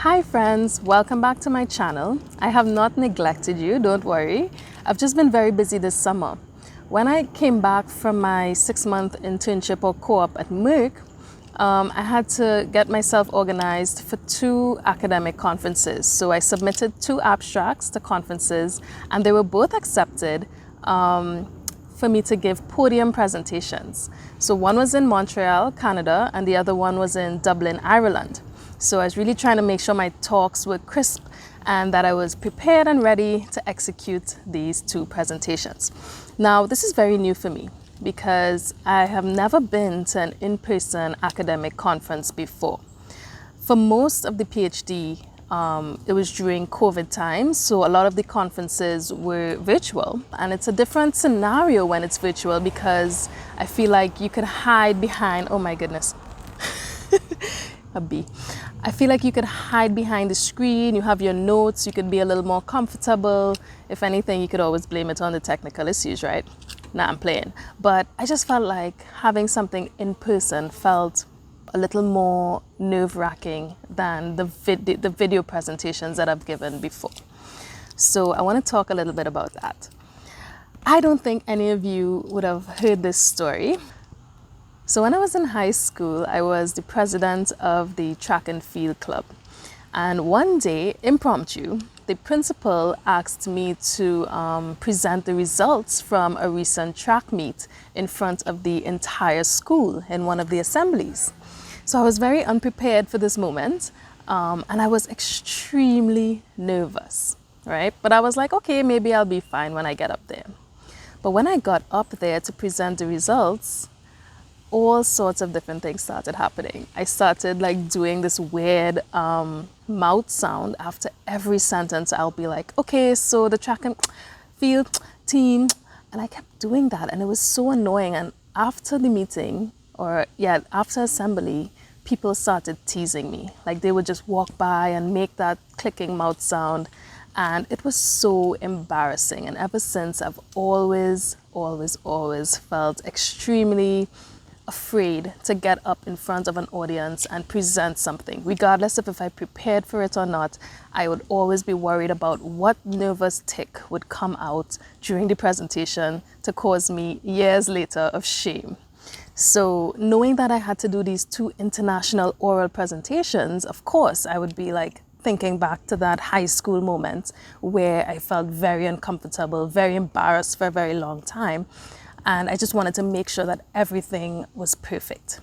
Hi friends, welcome back to my channel. I have not neglected you, don't worry. I've just been very busy this summer. When I came back from my 6-month internship or co-op at Merck, I had to get myself organized for 2 academic conferences. So I submitted 2 abstracts to conferences and they were both accepted for me to give podium presentations. So one was in Montreal, Canada, and the other one was in Dublin, Ireland. So I was really trying to make sure my talks were crisp and that I was prepared and ready to execute these 2 presentations. Now, this is very new for me because I have never been to an in-person academic conference before. For most of the PhD, it was during COVID times, so a lot of the conferences were virtual, and it's a different scenario when it's virtual because I feel like you could hide behind, oh my goodness, a bee. I feel like you could hide behind the screen, you have your notes, you could be a little more comfortable. If anything, you could always blame it on the technical issues, right? Nah, I'm playing. But I just felt like having something in person felt a little more nerve-wracking than the video presentations that I've given before. So I want to talk a little bit about that. I don't think any of you would have heard this story. So when I was in high school, I was the president of the track and field club. And one day, impromptu, the principal asked me to present the results from a recent track meet in front of the entire school in one of the assemblies. So I was very unprepared for this moment, and I was extremely nervous, right? But I was like, okay, maybe I'll be fine when I get up there. But when I got up there to present the results, all sorts of different things started happening. I started like doing this weird mouth sound after every sentence. I'll be like, okay, so the track and field team, and I kept doing that, and it was so annoying. And after the meeting, after assembly, people started teasing me. Like they would just walk by and make that clicking mouth sound, and it was so embarrassing. And ever since, I've always felt extremely afraid to get up in front of an audience and present something. Regardless of if I prepared for it or not, I would always be worried about what nervous tick would come out during the presentation to cause me years later of shame. So knowing that I had to do these 2 international oral presentations, of course, I would be like thinking back to that high school moment where I felt very uncomfortable, very embarrassed for a very long time. And I just wanted to make sure that everything was perfect.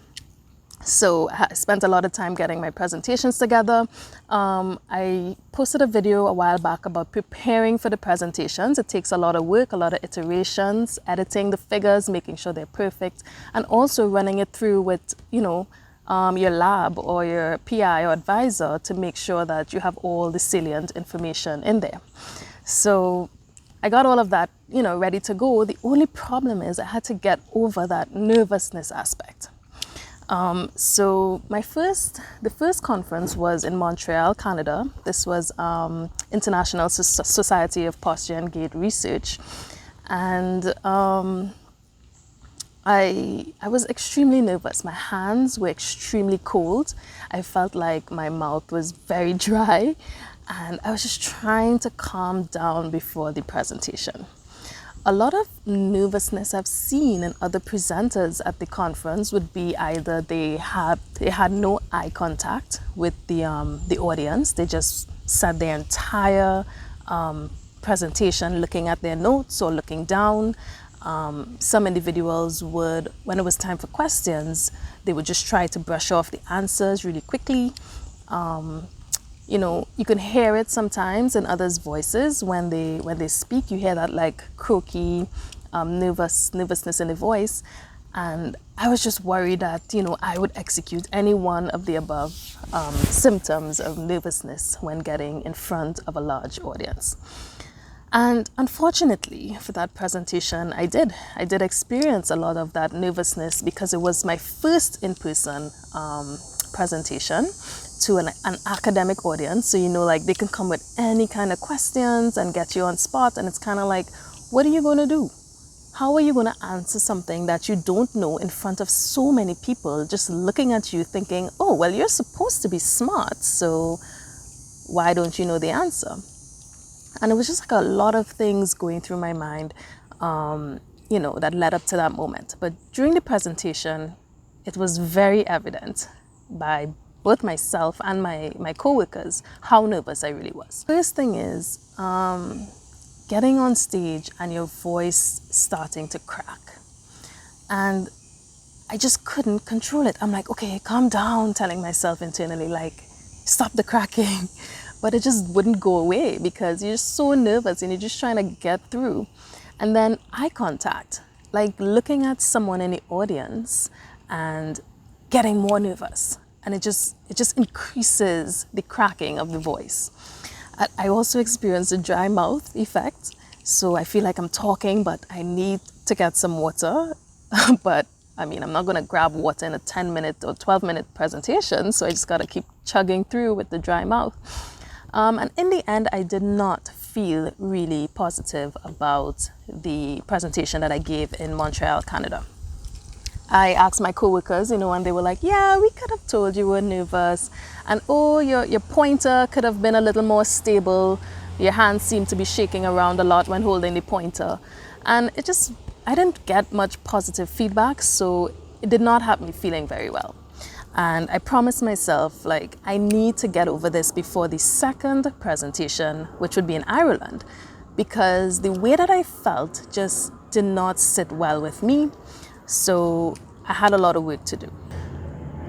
So I spent a lot of time getting my presentations together. I posted a video a while back about preparing for the presentations. It takes a lot of work, a lot of iterations, editing the figures, making sure they're perfect, and also running it through with, your lab or your PI or advisor to make sure that you have all the salient information in there. So I got all of that, ready to go. The only problem is I had to get over that nervousness aspect. So the first conference was in Montreal, Canada. This was International Society of Posture and Gait Research. And I was extremely nervous. My hands were extremely cold. I felt like my mouth was very dry. And I was just trying to calm down before the presentation. A lot of nervousness I've seen in other presenters at the conference would be either they had no eye contact with the audience. They just sat their entire presentation looking at their notes or looking down. Some individuals would, when it was time for questions, they would just try to brush off the answers really quickly. You can hear it sometimes in others' voices when they speak. You hear that like croaky nervousness in the voice. And I was just worried that, I would execute any one of the above symptoms of nervousness when getting in front of a large audience. And unfortunately for that presentation, I did experience a lot of that nervousness because it was my first in-person presentation to an academic audience. So, like they can come with any kind of questions and get you on spot. And it's kind of like, what are you going to do? How are you going to answer something that you don't know in front of so many people just looking at you thinking, oh, well, you're supposed to be smart. So why don't you know the answer? And it was just like a lot of things going through my mind, that led up to that moment. But during the presentation, it was very evident by both myself and my co-workers how nervous I really was. First thing is getting on stage and your voice starting to crack. And I just couldn't control it. I'm like, okay, calm down, telling myself internally, like, stop the cracking. But it just wouldn't go away because you're so nervous and you're just trying to get through. And then eye contact, like looking at someone in the audience and getting more nervous. And it just increases the cracking of the voice. I also experienced a dry mouth effect. So I feel like I'm talking, but I need to get some water. But I mean, I'm not going to grab water in a 10-minute or 12-minute presentation. So I just got to keep chugging through with the dry mouth. And in the end, I did not feel really positive about the presentation that I gave in Montreal, Canada. I asked my coworkers, and they were like, yeah, we could have told you were nervous. And oh, your pointer could have been a little more stable. Your hands seemed to be shaking around a lot when holding the pointer. And I didn't get much positive feedback, so it did not have me feeling very well. And I promised myself, like, I need to get over this before the second presentation, which would be in Ireland, because the way that I felt just did not sit well with me. So I had a lot of work to do.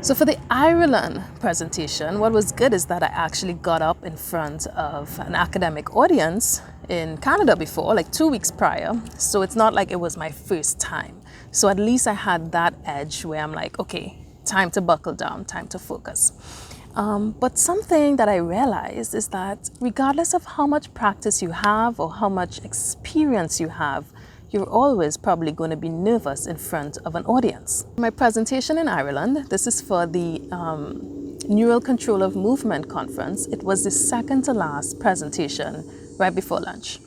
So for the Ireland presentation, what was good is that I actually got up in front of an academic audience in Canada before, like 2 weeks prior. So it's not like it was my first time. So at least I had that edge where I'm like, okay, time to buckle down, time to focus. But something that I realized is that regardless of how much practice you have or how much experience you have, you're always probably going to be nervous in front of an audience. My presentation in Ireland, this is for the Neural Control of Movement conference. It was the second to last presentation right before lunch.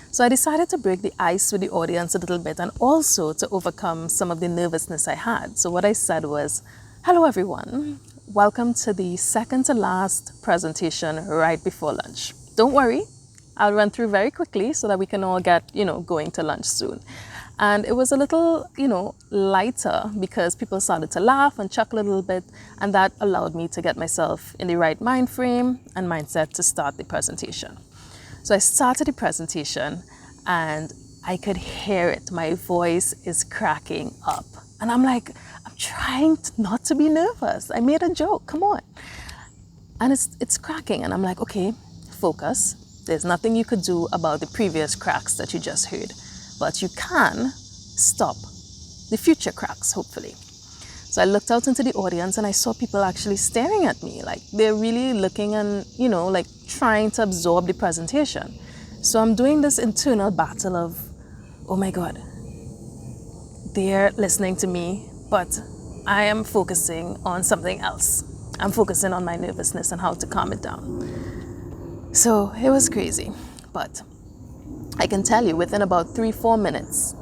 So I decided to break the ice with the audience a little bit and also to overcome some of the nervousness I had. So what I said was, hello everyone, welcome to the second to last presentation right before lunch. Don't worry, I'll run through very quickly so that we can all get, going to lunch soon. And it was a little, lighter because people started to laugh and chuckle a little bit. And that allowed me to get myself in the right mind frame and mindset to start the presentation. So I started the presentation and I could hear it. My voice is cracking up. And I'm like, I'm trying not to be nervous. I made a joke, come on. And it's cracking. And I'm like, okay, focus. There's nothing you could do about the previous cracks that you just heard, but you can stop the future cracks, hopefully. So I looked out into the audience and I saw people actually staring at me, like they're really looking and, like trying to absorb the presentation. So I'm doing this internal battle of, oh my God, they're listening to me, but I am focusing on something else. I'm focusing on my nervousness and how to calm it down. So it was crazy, but I can tell you within about 3-4 minutes,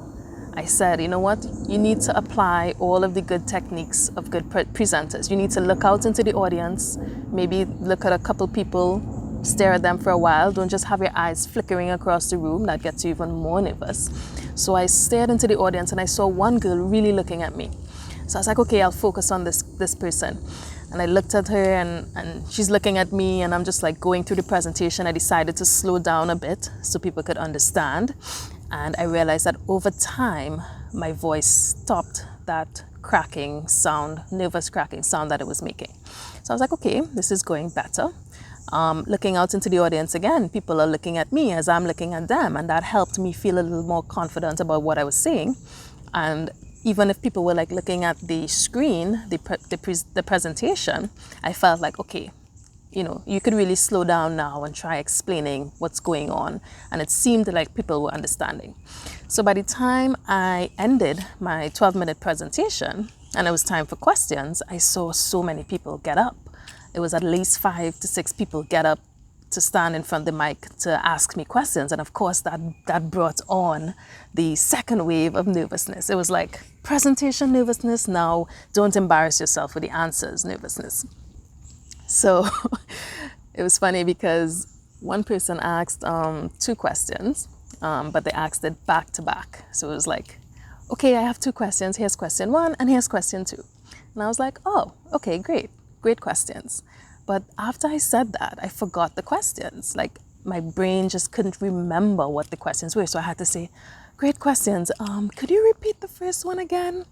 I said, you know what? You need to apply all of the good techniques of good presenters. You need to look out into the audience, maybe look at a couple people, stare at them for a while. Don't just have your eyes flickering across the room. That gets you even more nervous. So I stared into the audience and I saw one girl really looking at me. So I was like, okay, I'll focus on this person. And I looked at her and she's looking at me and I'm just like going through the presentation. I decided to slow down a bit so people could understand. And I realized that over time, my voice stopped that cracking sound, nervous cracking sound that it was making. So I was like, okay, this is going better. Looking out into the audience again, people are looking at me as I'm looking at them. And that helped me feel a little more confident about what I was saying. And even if people were like looking at the screen, the presentation, I felt like, okay, you could really slow down now and try explaining what's going on. And it seemed like people were understanding. So by the time I ended my 12-minute presentation and it was time for questions, I saw so many people get up. It was at least 5 to 6 people get up to stand in front of the mic to ask me questions. And of course, that brought on the second wave of nervousness. It was like presentation nervousness, now don't embarrass yourself with the answers nervousness. So It was funny because one person asked two questions, but they asked it back to back. So it was like, okay, I have two questions. Here's question one and here's question two. And I was like, oh, okay, great questions. But after I said that, I forgot the questions. Like my brain just couldn't remember what the questions were. So I had to say, great questions. Could you repeat the first one again?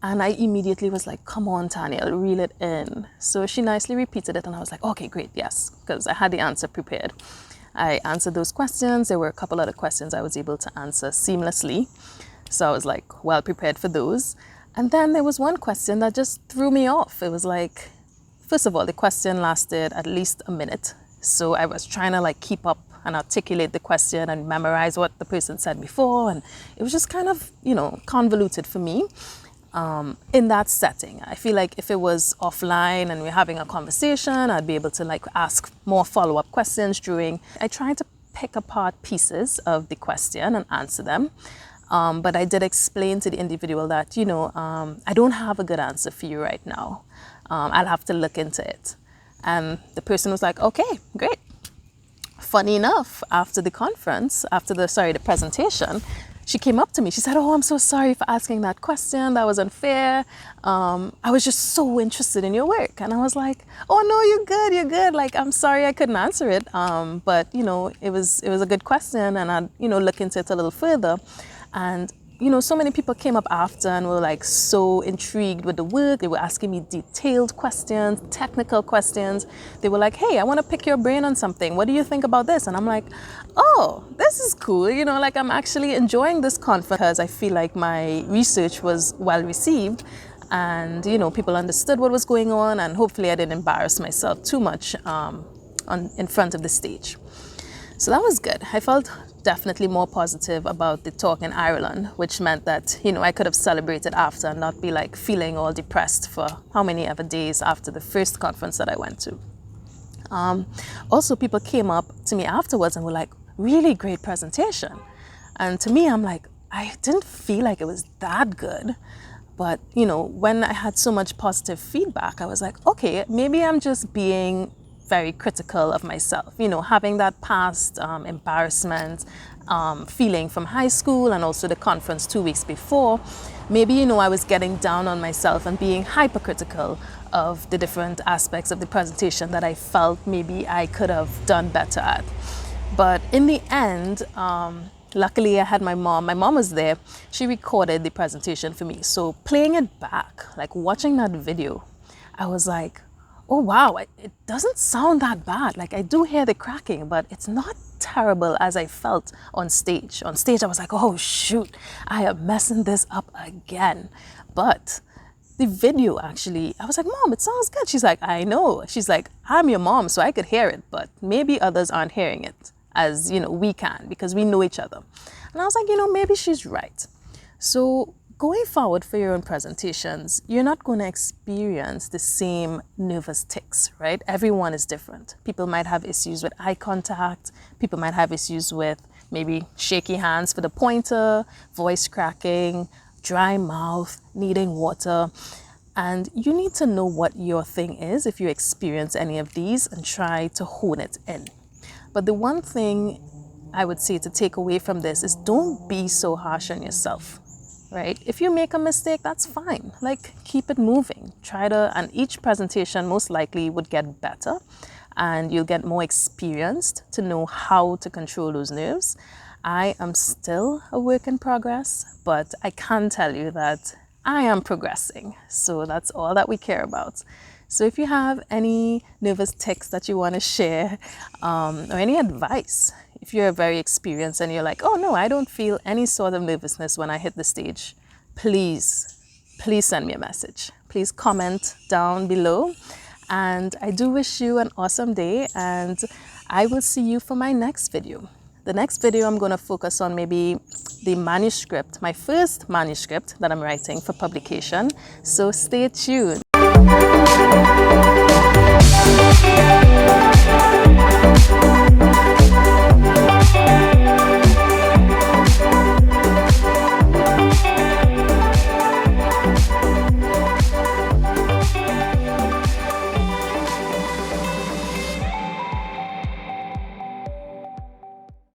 And I immediately was like, come on, Taniel, reel it in. So she nicely repeated it and I was like, okay, great, yes, because I had the answer prepared. I answered those questions. There were a couple other questions I was able to answer seamlessly. So I was like well prepared for those. And then there was one question that just threw me off. It was like, first of all, the question lasted at least a minute. So I was trying to like keep up and articulate the question and memorize what the person said before. And it was just kind of, convoluted for me. In that setting, I feel like if it was offline and we're having a conversation, I'd be able to like ask more follow-up questions during. I tried to pick apart pieces of the question and answer them. But I did explain to the individual that, I don't have a good answer for you right now. I'll have to look into it. And the person was like, okay, great. Funny enough, after the presentation, she came up to me. She said, oh, I'm so sorry for asking that question. That was unfair. I was just so interested in your work. And I was like, oh, no, you're good. Like, I'm sorry I couldn't answer it. But, it was a good question. And I'd, look into it a little further. And, so many people came up after and were like so intrigued with the work. They were asking me detailed questions, technical questions. They were like, hey, I want to pick your brain on something. What do you think about this? And I'm like, oh, this is cool. Like I'm actually enjoying this conference because I feel like my research was well received and, people understood what was going on and hopefully I didn't embarrass myself too much in front of the stage. So that was good. I felt definitely more positive about the talk in Ireland, which meant that, I could have celebrated after and not be like feeling all depressed for how many ever days after the first conference that I went to. Also, people came up to me afterwards and were like, really great presentation. And to me, I'm like, I didn't feel like it was that good. But, when I had so much positive feedback, I was like, okay, maybe I'm just being very critical of myself, having that past embarrassment feeling from high school and also the conference 2 weeks before. Maybe, I was getting down on myself and being hypercritical of the different aspects of the presentation that I felt maybe I could have done better at. But in the end, luckily I had my mom. My mom was there. She recorded the presentation for me. So playing it back, like watching that video, I was like, oh wow, it doesn't sound that bad. Like I do hear the cracking, but it's not terrible as I felt on stage. On stage, I was like, oh shoot, I am messing this up again. But the video actually, I was like, Mom, it sounds good. She's like, I know. She's like, I'm your mom, so I could hear it, but maybe others aren't hearing it as, we can because we know each other. And I was like, maybe she's right. So going forward for your own presentations, you're not going to experience the same nervous tics, right? Everyone is different. People might have issues with eye contact. People might have issues with maybe shaky hands for the pointer, voice cracking, dry mouth, needing water. And you need to know what your thing is if you experience any of these and try to hone it in. But the one thing I would say to take away from this is don't be so harsh on yourself. Right? If you make a mistake, that's fine. Like keep it moving. And each presentation most likely would get better and you'll get more experienced to know how to control those nerves. I am still a work in progress, but I can tell you that I am progressing. So that's all that we care about. So if you have any nervous tics that you want to share or any advice, if you're very experienced and you're like, oh no, I don't feel any sort of nervousness when I hit the stage, please send me a message. Please comment down below. And I do wish you an awesome day and I will see you for my next video. The next video I'm going to focus on maybe the manuscript, my first manuscript that I'm writing for publication. So stay tuned.